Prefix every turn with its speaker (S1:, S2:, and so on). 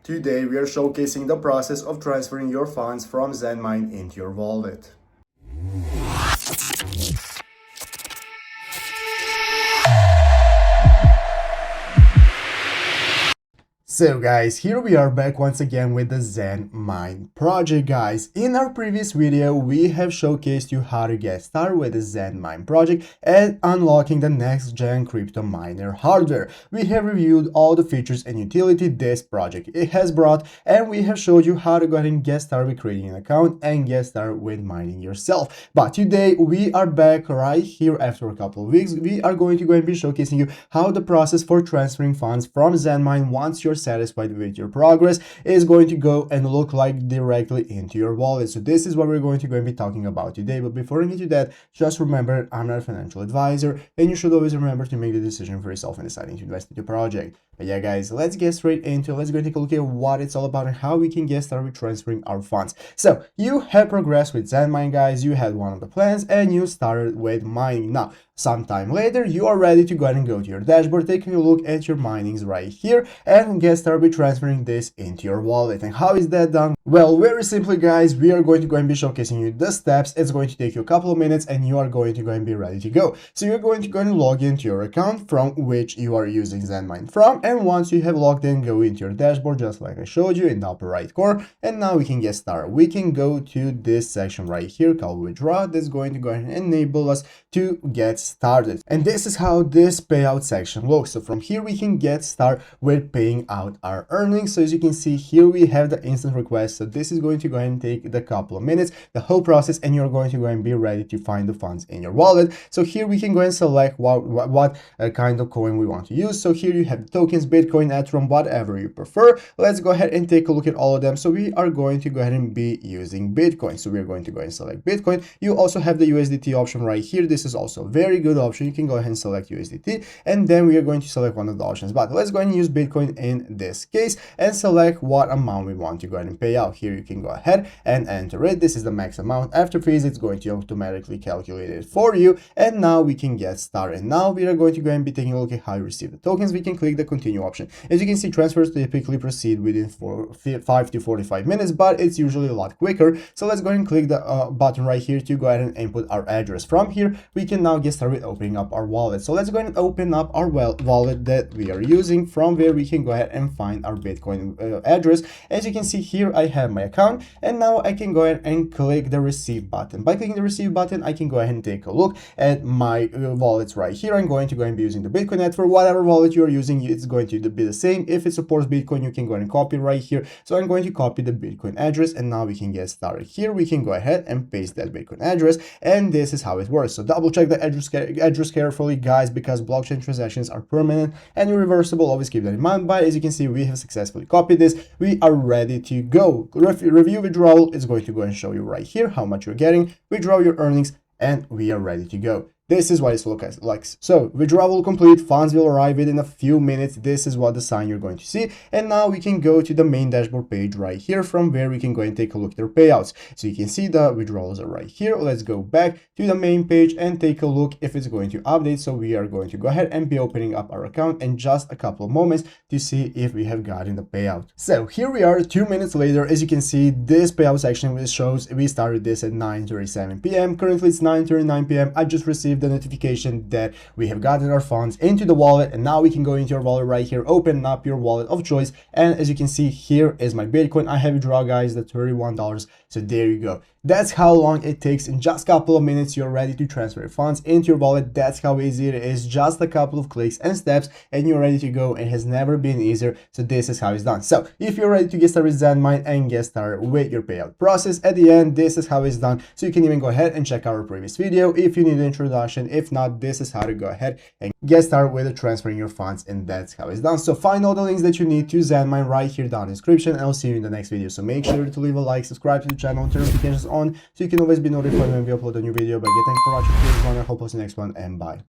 S1: Today we are showcasing the process of transferring your funds from ZenMine into your wallet. So guys, here we are back once again with the ZenMine project, guys. In our previous video, we have showcased you how to get started with the ZenMine project and unlocking the next gen crypto miner hardware. We have reviewed all the features and utility this project it has brought, and we have showed you how to go ahead and get started with creating an account and get started with mining yourself. But today we are back right here after a couple of weeks. We are going to go and be showcasing you how the process for transferring funds from ZenMine once you're satisfied with your progress is going to go and look like directly into your wallet. So this is what we're going to go and be talking about today. But before I get to that, just remember, I'm not a financial advisor, and you should always remember to make the decision for yourself when deciding to invest in your project. But yeah, guys, let's get straight into it. Let's go and take a look at what it's all about and how we can get started with transferring our funds. So you have progressed with ZenMine, guys. You had one of the plans and you started with mining. Now, sometime later, you are ready to go ahead and go to your dashboard, taking a look at your minings right here, and get started with transferring this into your wallet. And how is that done? Well, very simply, guys, we are going to go and be showcasing you the steps. It's going to take you a couple of minutes and you are going to go and be ready to go. So you're going to go and log into your account from which you are using ZenMine from. And once you have logged in, go into your dashboard, just like I showed you in the upper right corner. And now we can get started. We can go to this section right here called withdraw. That's going to go ahead and enable us to get started. And this is how this payout section looks. So from here, we can get started with paying out our earnings. So as you can see here, we have the instant request. So this is going to go ahead and take the couple of minutes, the whole process, and you're going to go and be ready to find the funds in your wallet. So here we can go and select what kind of coin we want to use. So here you have the tokens, Bitcoin, Ethereum, whatever you prefer. Let's go ahead and take a look at all of them. So we are going to go ahead and be using Bitcoin. So we're going to go and select Bitcoin. You also have the USDT option right here. This is also a very good option. You can go ahead and select USDT, and then we are going to select one of the options. But let's go ahead and use Bitcoin in this case and select what amount we want to go ahead and pay out. Here you can go ahead and enter it. This is the max amount. After fees, it's going to automatically calculate it for you. And now we can get started. Now we are going to go and be taking a look at how you receive the tokens. We can click the continue option. As you can see, transfers typically proceed within 5 to 45 minutes, but it's usually a lot quicker. So let's go ahead and click the button right here to go ahead and input our address. From here, we can now get started with opening up our wallet. So let's go ahead and open up our wallet that we are using, from where we can go ahead and find our Bitcoin address. As you can see here, I have my account, and now I can go ahead and click the receive button. By clicking the receive button, I can go ahead and take a look at my wallets right here. I'm going to go and be using the Bitcoin app. For whatever wallet you're using, it's going to be the same. If it supports Bitcoin, you can go ahead and copy right here. So I'm going to copy the Bitcoin address, and now we can get started. Here we can go ahead and paste that Bitcoin address, and this is how it works. So double check the address carefully, guys, because blockchain transactions are permanent and irreversible. Always keep that in mind. But as you can see, we have successfully copied this. We are ready to go. Review withdrawal is going to go and show you right here how much you're getting. Withdraw your earnings, and we are ready to go. This is what it looks like. So withdrawal complete, funds will arrive within a few minutes. This is what the sign you're going to see. And now we can go to the main dashboard page right here, from where we can go and take a look at their payouts. So you can see the withdrawals are right here. Let's go back to the main page and take a look if it's going to update. So we are going to go ahead and be opening up our account in just a couple of moments to see if we have gotten the payout. So here we are 2 minutes later. As you can see, this payout section shows we started this at 9:37 p.m. Currently it's 9:39 p.m. I just received the notification that we have gotten our funds into the wallet, and now we can go into your wallet right here, open up your wallet of choice, and as you can see, here is my Bitcoin. I have withdrawn, guys, the $31. So there you go. That's how long it takes. In just a couple of minutes, you're ready to transfer your funds into your wallet. That's how easy it is. Just a couple of clicks and steps, and you're ready to go. It has never been easier. So this is how it's done. So if you're ready to get started with ZenMine and get started with your payout process, at the end, this is how it's done. So you can even go ahead and check our previous video if you need an introduction. If not, this is how to go ahead and get started with transferring your funds, and that's how it's done. So find all the links that you need to ZenMine right here down in the description, and I'll see you in the next video. So make sure to leave a like, subscribe to the channel, turn notifications on so you can always be notified when we upload a new video. But yeah, thanks for watching. Please, I hope to see you next one, and bye.